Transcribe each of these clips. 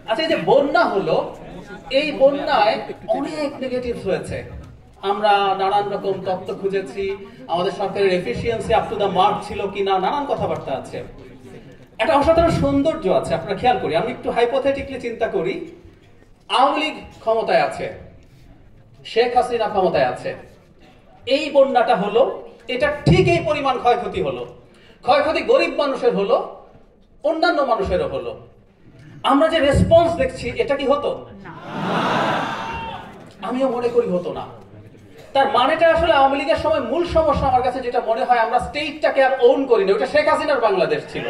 আচ্ছা, এই যে বন্যা হলো, এই বন্যায় অনেক নেগেটিভস হয়েছে। আমরা নানান রকম তথ্য খুঁজেছি, আমাদের সরকারের efficiency up to the mark ছিল কিনা, নানান কথাবার্তা আছে। একটা অসাধারণ সৌন্দর্য আছে, আপনারা খেয়াল করি। আমি একটু হাইপোথেটিকলি চিন্তা করি, আওয়ামী লীগ ক্ষমতায় আছে, শেখ হাসিনা ক্ষমতায় আছে, এই বন্যাটা হলো, এটা ঠিক এই পরিমাণ ক্ষয়ক্ষতি হলো। ক্ষয়ক্ষতি গরিব মানুষের হলো, অন্যান্য মানুষেরও হলো। আমরা যে রেসপন্স দেখছি, এটা কি হতো? আমিও মনে করি হতো না। তার মানেটা আসলে আওয়ামী লীগের সময় মূল সমস্যা আমার কাছে যেটা মনে হয়, আমরা স্টেটটাকে আর ওন করি না। ওটা শেখ হাসিনার বাংলাদেশ ছিল,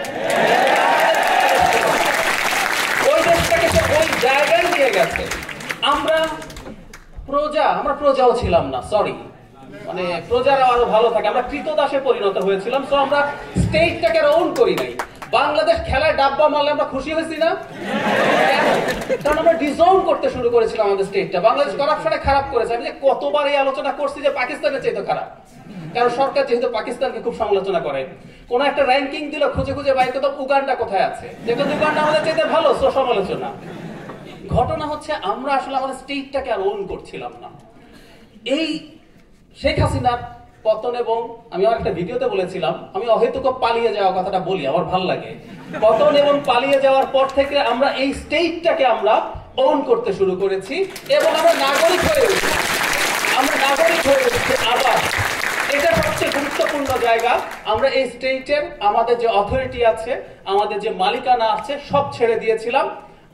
ওই দেশটাকে সে ওই জায়গায় নিয়ে গেছে। আমরা প্রজাও ছিলাম না, সরি, মানে প্রজারা আরো ভালো থাকে, আমরা কৃতদাসে পরিণত হয়েছিলাম। তো আমরা স্টেটটাকে আর ওন করি নাই। বাংলাদেশ খেলায় ডাব্বা মারলে আমরা খুশি হয়েছি না? কারণ আমরা ডিজার্ভ করতে শুরু করেছিলাম আমাদের স্টেটটা। বাংলাদেশ করাপশনে খারাপ করেছে। আমি যে কতবার এই আলোচনা করছি যে পাকিস্তানের চাইতে খারাপ, কারণ সরকার যেহেতু পাকিস্তানকে খুব সমালোচনা করে। কোন একটা র্যাঙ্কিং দিল, খুঁজে খুঁজে বাইর করতে উগান্ডা কোথায় আছে, যেটা উগান্ডা আমাদের চাইতে ভালো, সমালোচনা। ঘটনা হচ্ছে আমরা আসলে আমাদের স্টেটটাকে আর ওন করছিলাম না। এই শেখ হাসিনার পতন, এবং আমি আমার একটা ভিডিওতে বলেছিলাম, আমি অহেতুক পালিয়ে যাওয়া কথাটা বলি, আমার ভাল লাগে। পতন এবং পালিয়ে যাওয়ার পর থেকে আমরা এই স্টেটটাকে আমরা ওন করতে শুরু করেছি, এবং আমরা নাগরিক হয়ে উঠছি। আবার এটা সবচেয়ে গুরুত্বপূর্ণ জায়গা। আমরা এই স্টেটের আমাদের যে অথরিটি আছে, আমাদের যে মালিকানা আছে, সব ছেড়ে দিয়েছিলাম।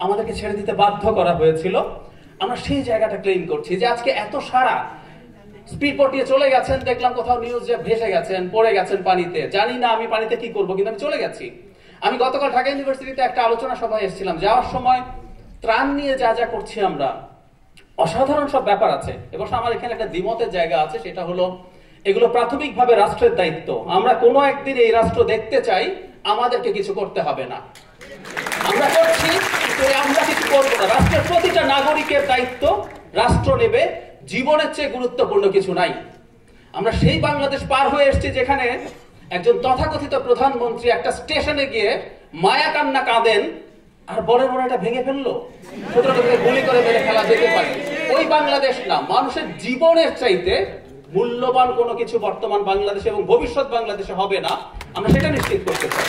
আমাদেরকে ছেড়ে দিতে বাধ্য করা হয়েছিল। আমরা সেই জায়গাটা ক্লেম করছি যে আজকে এত সারা স্পিড বোট দিয়ে চলে গেছেন, দেখলাম কোথাও নিউজ যে ভেসে গেছেন, পড়ে গেছেন পানিতে। জানি না আমি পানিতে কি করবো, কিন্তু আমি চলে গেছি। আমি গতকাল ঢাকা ইউনিভার্সিটিতে একটা আলোচনা সভায় এসেছিলাম। যাওয়ার সময় ত্রাণ নিয়ে যা যা করছি আমরা, অসাধারণ সব ব্যাপার আছে। এবং আমার এখানে একটা দ্বিমতের জায়গা আছে, সেটা হলো এগুলো প্রাথমিকভাবে রাষ্ট্রের দায়িত্ব। আমরা কোনো একদিন এই রাষ্ট্র দেখতে চাই, আমাদেরকে কিছু করতে হবে না। আমরা করছি, আমরা কিছু করবো না। রাষ্ট্রের প্রতিটা নাগরিকের দায়িত্ব রাষ্ট্র নেবে। জীবনের চেয়ে গুরুত্বপূর্ণ কিছু নাই। আমরা সেই বাংলাদেশ পার হয়ে এসেছি যেখানে একজন তথাকথিত প্রধানমন্ত্রী একটা স্টেশনে গিয়ে মায়া কান্না কাঁদেন, আর বড় বড় এটা ভেঙে ফেললো, গুলি করে মেরে ফেলা যেতে পারে। ওই বাংলাদেশ না। মানুষের জীবনের চাইতে মূল্যবান কোনো কিছু বর্তমান বাংলাদেশে এবং ভবিষ্যৎ বাংলাদেশে হবে না। আমরা সেটা নিশ্চিত করতে চাই।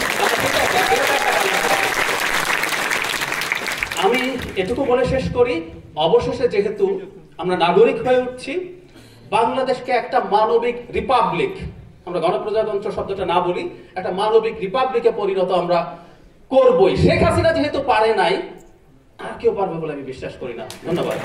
আমি এটুকু বলে শেষ করি, অবশেষে যেহেতু আমরা নাগরিক হয়ে উঠছি, বাংলাদেশকে একটা মানবিক রিপাবলিক, আমরা গণপ্রজাতন্ত্র শব্দটা না বলি, একটা মানবিক রিপাবলিকে পরিণত আমরা করবই। শেখ হাসিনা যেহেতু পারে নাই, আর কেউ পারবে বলে আমি বিশ্বাস করি না। ধন্যবাদ।